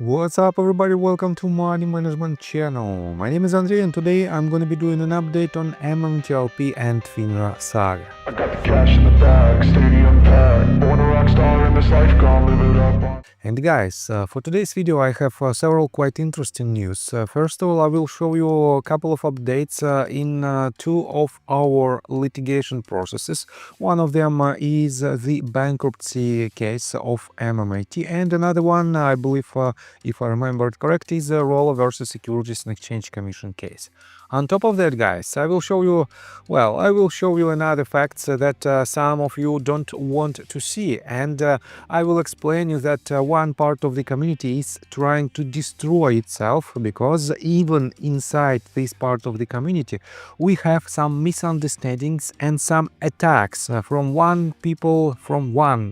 What's up everybody, welcome to Money Management channel. My name is Andrei and today I'm gonna be doing an update on MMTLP and FINRA saga. I got the cash in the bag, stadium packed. Born a rock star in this life, gonna live it up. And guys, for today's video I have several quite interesting news. First of all, I will show you a couple of updates in two of our litigation processes. One of them is the bankruptcy case of MMAT, and another one, I believe, if I remember it correct, is the Roller versus Securities and Exchange Commission case. On top of that, guys, I will show you another facts that some of you don't want to see, and I will explain you that one part of the community is trying to destroy itself, because even inside this part of the community we have some misunderstandings and some attacks from one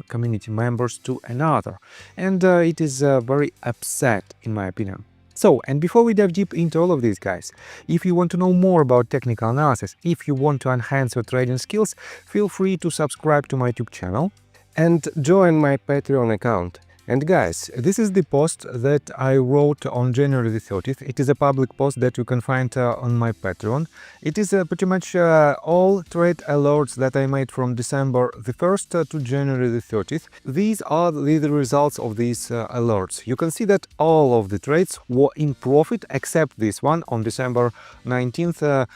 community members to another, and it is very upset in my opinion. So, and before we dive deep into all of these, guys, if you want to know more about technical analysis, if you want to enhance your trading skills, feel free to subscribe to my YouTube channel and join my Patreon account. And guys, this is the post that I wrote on January the 30th. It is a public post that you can find on my Patreon. It is pretty much all trade alerts that I made from December the 1st to January the 30th. These are the results of these alerts. You can see that all of the trades were in profit except this one on December 19th.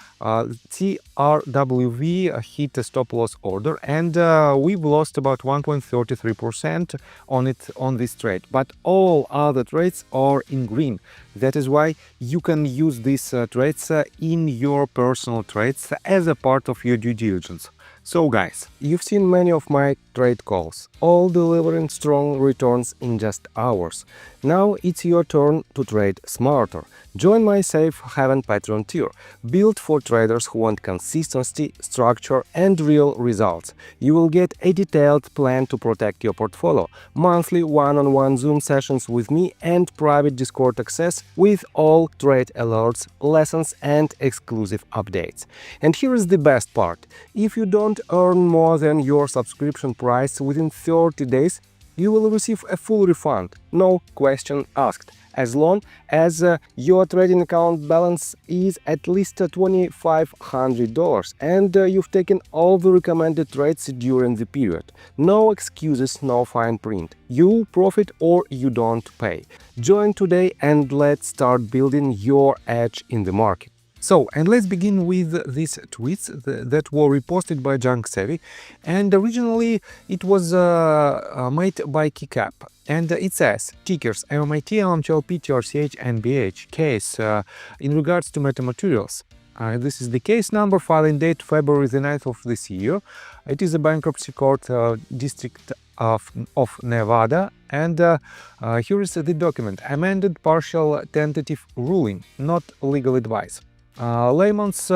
TRWV hit a stop loss order, and we've lost about 1.33% on this trade, but all other trades are in green. That is why you can use these trades in your personal trades as a part of your due diligence. So guys, you've seen many of my trade calls, all delivering strong returns in just hours. Now it's your turn to trade smarter. Join my Safe Haven Patreon tier, built for traders who want consistency, structure and real results. You will get a detailed plan to protect your portfolio, monthly one-on-one Zoom sessions with me and private Discord access with all trade alerts, lessons and exclusive updates. And here is the best part. If you don't earn more than your subscription price within 30 days, you will receive a full refund, no question asked, as long as your trading account balance is at least $2,500 and you've taken all the recommended trades during the period. No excuses, no fine print. You profit or you don't pay. Join today and let's start building your edge in the market. So, and let's begin with these tweets that were reposted by Junk Savvy, and originally it was made by Kickup, and it says tickers MMAT, MMTLP, TRCH and BH case in regards to metamaterials. This is the case number, filing date February the 9th of this year. It is a bankruptcy court district of Nevada, and here is the document: amended partial tentative ruling, not legal advice. Layman's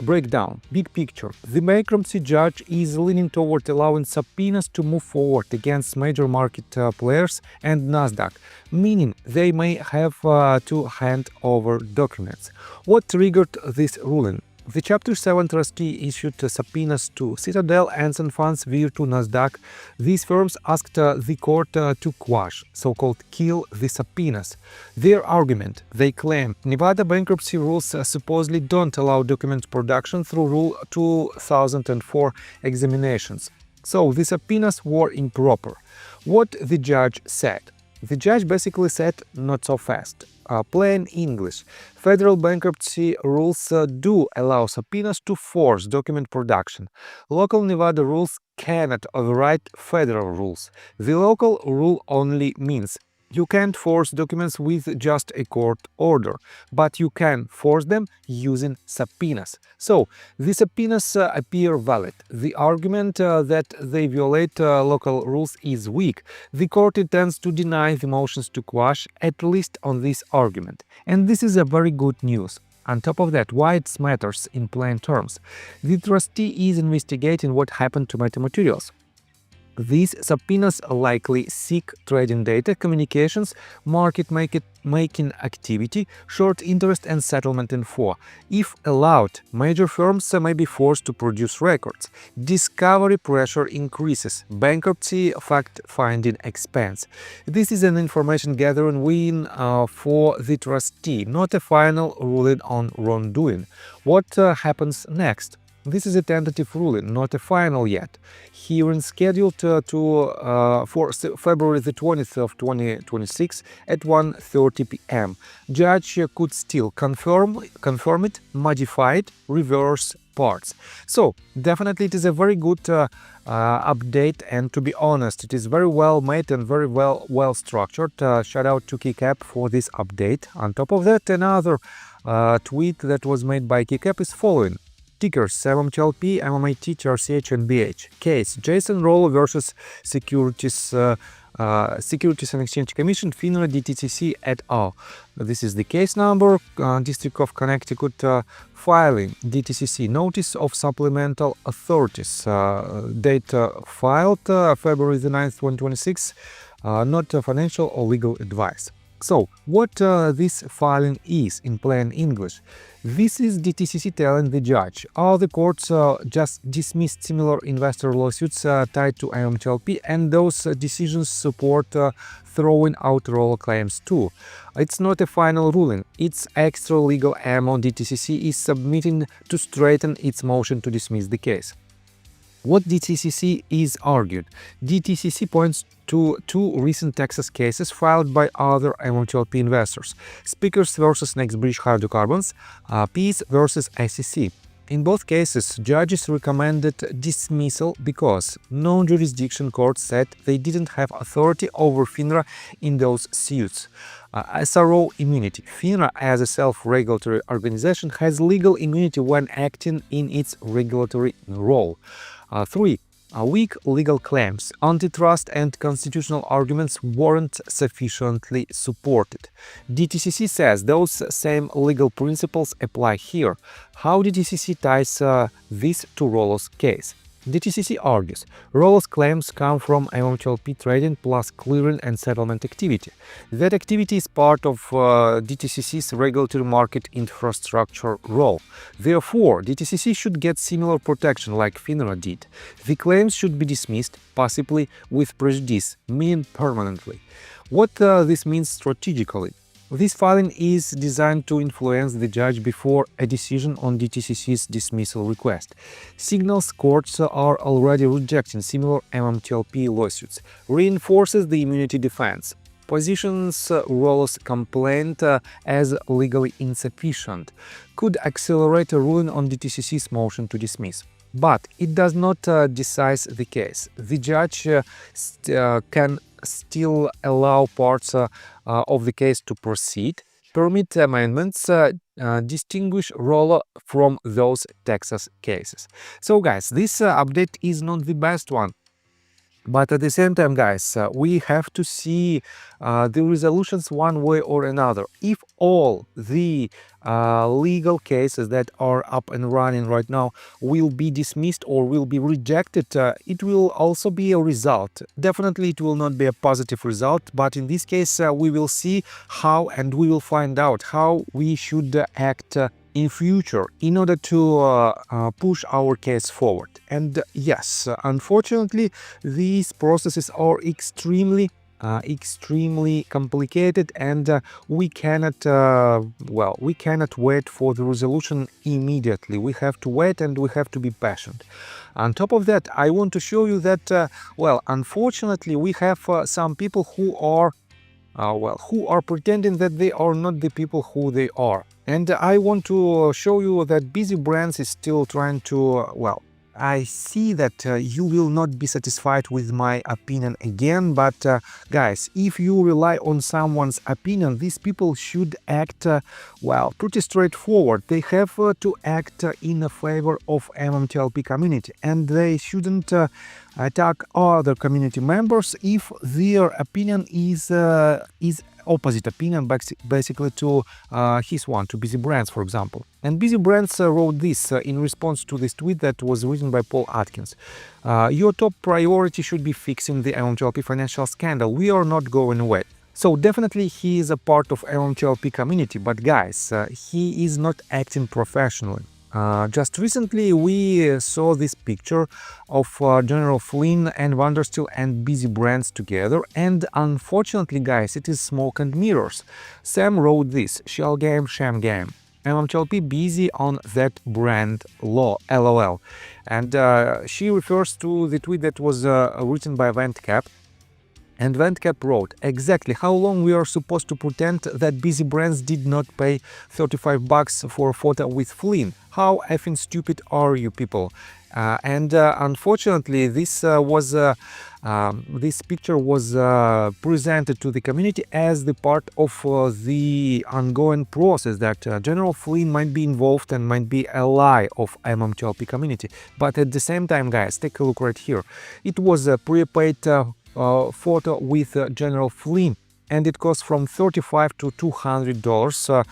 breakdown, big picture. The bankruptcy judge is leaning toward allowing subpoenas to move forward against major market players and NASDAQ, meaning they may have to hand over documents. What triggered this ruling? The Chapter 7 trustee issued subpoenas to Citadel, Anson Funds, Virtu, NASDAQ. These firms asked the court to quash, so-called kill the subpoenas. Their argument: they claim Nevada bankruptcy rules supposedly don't allow document production through Rule 2004 examinations. So the subpoenas were improper. What the judge said? The judge basically said, not so fast. Plain English. Federal bankruptcy rules do allow subpoenas to force document production. Local Nevada rules cannot override federal rules. The local rule only means you can't force documents with just a court order, but you can force them using subpoenas. So, the subpoenas appear valid. The argument that they violate local rules is weak. The court intends to deny the motions to quash, at least on this argument. And this is a very good news. On top of that, why it matters in plain terms? The trustee is investigating what happened to metamaterials. These subpoenas likely seek trading data, communications, making activity, short interest and settlement info. If allowed, major firms may be forced to produce records. Discovery pressure increases. Bankruptcy fact-finding expands. This is an information gathering win for the trustee, not a final ruling on wrongdoing. What happens next? This is a tentative ruling, not a final yet. Hearing scheduled for February the 20th of 2026 at 1:30 p.m. Judge could still confirm it, modify it, reverse parts. So definitely it is a very good update, and to be honest, it is very well made and very well structured. Shout out to Keycap for this update. On top of that, another tweet that was made by Keycap is following. Tickers MMTLP, MMAT, TRCH, and BH. Case Jason Rollo versus Securities and Exchange Commission, FINRA, DTCC et al. This is the case number. District of Connecticut filing. DTCC Notice of Supplemental Authorities. Date filed February the 9th, 2026. Not financial or legal advice. So, what this filing is in plain English? This is DTCC telling the judge, the courts just dismissed similar investor lawsuits tied to MMTLP, and those decisions support throwing out Rollo claims too. It's not a final ruling, it's extra legal ammo DTCC is submitting to straighten its motion to dismiss the case. What DTCC is argued? DTCC points to two recent Texas cases filed by other MMTLP investors: Speakers versus NextBridge Hydrocarbons, Peace versus SEC. In both cases, judges recommended dismissal because non-jurisdiction courts said they didn't have authority over FINRA in those suits. SRO immunity. FINRA, as a self-regulatory organization, has legal immunity when acting in its regulatory role. 3. Weak legal claims. Antitrust and constitutional arguments weren't sufficiently supported. DTCC says those same legal principles apply here. How DTCC ties this to Rollo's case? DTCC argues Rollo's claims come from MMTLP trading plus clearing and settlement activity. That activity is part of DTCC's regulatory market infrastructure role. Therefore, DTCC should get similar protection like FINRA did. The claims should be dismissed, possibly with prejudice, meaning permanently. What this means strategically? This filing is designed to influence the judge before a decision on DTCC's dismissal request. Signals courts are already rejecting similar MMTLP lawsuits. Reinforces the immunity defense. Positions Rollo's complaint as legally insufficient. Could accelerate a ruling on DTCC's motion to dismiss. But it does not decide the case. The judge can still allow parts of the case to proceed, permit amendments, distinguish Rollo from those Texas cases. So guys, this update is not the best one. But at the same time, guys, we have to see the resolutions one way or another. If all the legal cases that are up and running right now will be dismissed or will be rejected, it will also be a result. Definitely it will not be a positive result, but in this case we will see how, and we will find out how we should act in future in order to push our case forward. And yes, unfortunately, these processes are extremely complicated, and we cannot we cannot wait for the resolution immediately. We have to wait, and we have to be patient. On top of that, I want to show you that unfortunately we have some people who are pretending that they are not the people who they are. And I want to show you that Busy Brands is still trying to, I see that you will not be satisfied with my opinion again, but guys, if you rely on someone's opinion, these people should act, pretty straightforward. They have to act in favor of MMTLP community, and they shouldn't attack other community members if their opinion is opposite opinion, basically to his one, to Busy Brands, for example. And Busy Brands wrote this in response to this tweet that was written by Paul Atkins. Your top priority should be fixing the MMTLP financial scandal. We are not going away. So definitely he is a part of MMTLP community, but guys, he is not acting professionally. Just recently we saw this picture of General Flynn and Vandersteel and Busy Brands together, and unfortunately guys, it is smoke and mirrors. Sam wrote this: shell game, sham game. MMTLP busy on that brand law, LOL. And she refers to the tweet that was written by VentCap. And VentCap wrote, exactly how long we are supposed to pretend that Busy Brands did not pay $35 for a photo with Flynn? How effing stupid are you people? Unfortunately, this picture was presented to the community as the part of the ongoing process that General Flynn might be involved and might be ally of MMTLP community. But at the same time, guys, take a look right here. It was a prepaid photo with General Flynn, and it costs from $35 to $200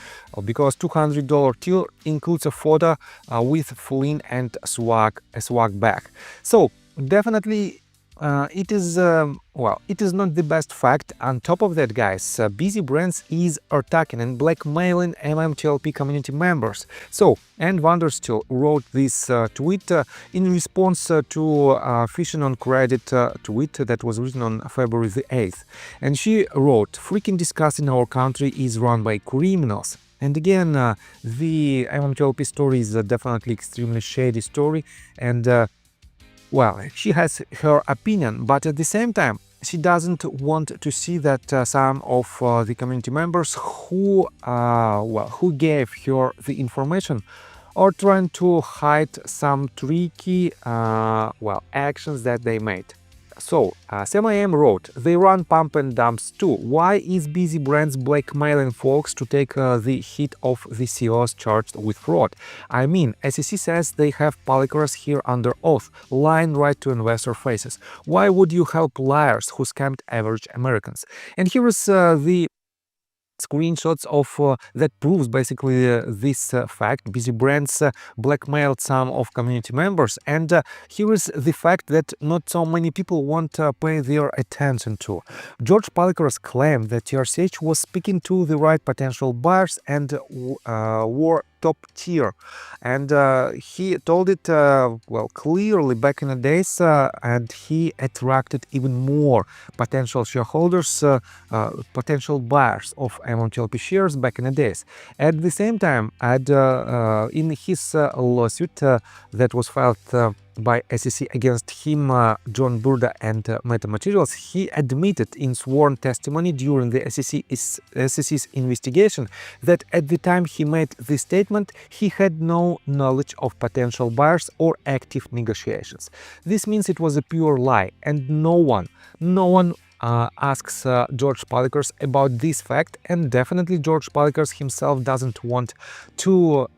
because $200 till includes a photo with Flynn and a swag bag. So definitely it is it is not the best fact. On top of that, guys, Busy Brands is attacking and blackmailing MMTLP community members. So, and Vandersteel wrote this tweet in response to Fishing on Credit tweet that was written on February the 8th. And she wrote, freaking disgusting, our country is run by criminals. And again, the MMTLP story is definitely extremely shady story, and well, she has her opinion, but at the same time, she doesn't want to see that some of the community members who gave her the information are trying to hide some tricky actions that they made. So, Sam AM wrote, they run pump and dumps too. Why is Busy Brands blackmailing folks to take the hit of the CEOs charged with fraud? I mean, SEC says they have polycars here under oath, lying right to investor faces. Why would you help liars who scammed average Americans? And here is the screenshots of that proves basically this fact. Busy Brands blackmailed some of community members, and here is the fact that not so many people want to pay their attention to. George Palikars claimed that TRCH was speaking to the right potential buyers and were top tier, and he told it clearly back in the days, and he attracted even more potential shareholders, potential buyers of MMTLP shares back in the days. At the same time, in his lawsuit that was filed by SEC against him, John Burda and Meta Materials, he admitted in sworn testimony during the SEC's investigation that at the time he made this statement, he had no knowledge of potential buyers or active negotiations. This means it was a pure lie, and no one asks George Palikars about this fact, and definitely George Palikars himself doesn't want to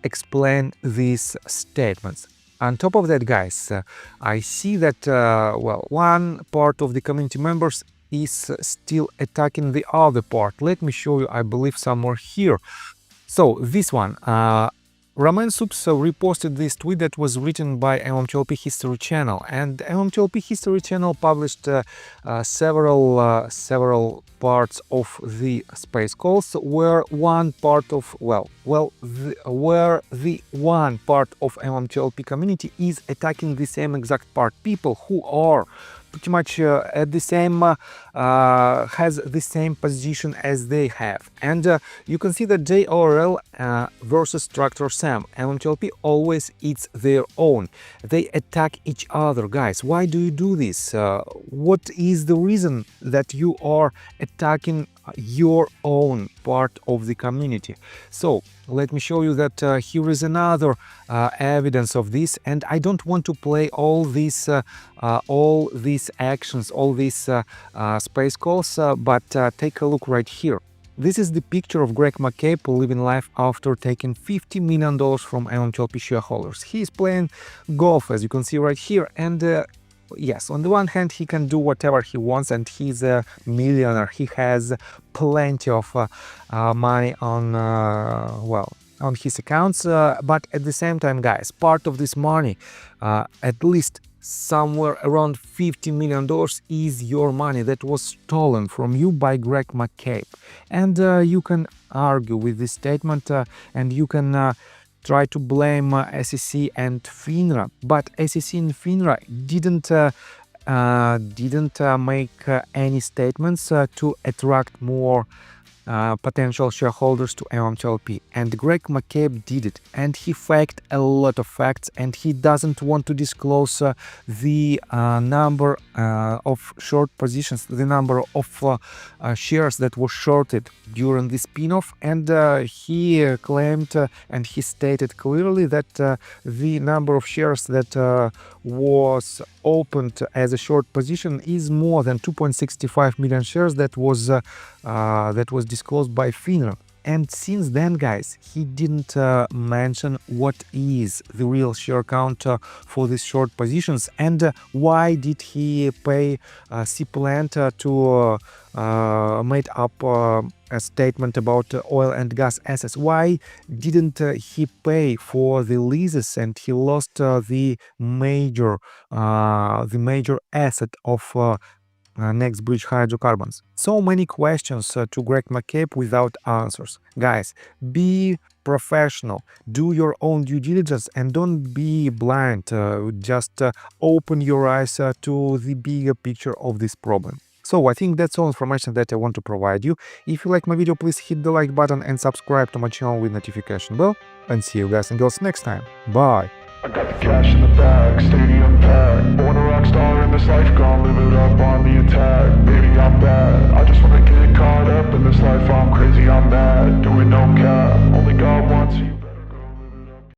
explain these statements. On top of that, guys, I see that one part of the community members is still attacking the other part. Let me show you, I believe, somewhere here. So this one, Roman Subs reposted this tweet that was written by MMTLP History Channel, and MMTLP History Channel published several parts of the space calls where one part of the one part of MMTLP community is attacking the same exact part, people who are pretty much at the same has the same position as they have. And you can see that JORL versus Tractor Sam, MMTLP always eats their own. They attack each other. Guys, why do you do this? What is the reason that you are attacking your own part of the community? So let me show you that here is another evidence of this, and I don't want to play all these actions, all these space calls, but take a look right here. This is the picture of Greg McCabe living life after taking $50 million from MMTLP shareholders. He is playing golf, as you can see right here, and yes, on the one hand, he can do whatever he wants, and he's a millionaire. He has plenty of money on, well, on his accounts, but at the same time, guys, part of this money, at least somewhere around $50 million is your money that was stolen from you by Greg McCabe. And you can argue with this statement, and you can try to blame SEC and FINRA, but SEC and FINRA didn't make any statements to attract more potential shareholders to MMTLP, and Greg McCabe did it, and he faked a lot of facts, and he doesn't want to disclose the number of short positions, the number of shares that were shorted during the spin-off, and he claimed and he stated clearly that the number of shares that was opened as a short position is more than 2.65 million shares that was disclosed by FINRA. And since then, guys, he didn't mention what is the real share count for these short positions, and why did he pay C-Plant to made up a statement about oil and gas assets. Why didn't he pay for the leases, and he lost the major asset of next bridge hydrocarbons? So many questions to Greg McCabe without answers. Guys, be professional, do your own due diligence, and don't be blind. Just open your eyes to the bigger picture of this problem. So I think that's all information that I want to provide you. If you like my video, please hit the like button and subscribe to my channel with notification bell. And see you guys and girls next time. Bye! I got the cash in the bag, stadium packed. Born a rock star in this life, gonna live it up on the attack. Baby, I'm bad, I just wanna get caught up in this life. I'm crazy, I'm mad, doing no cap. Only God wants you.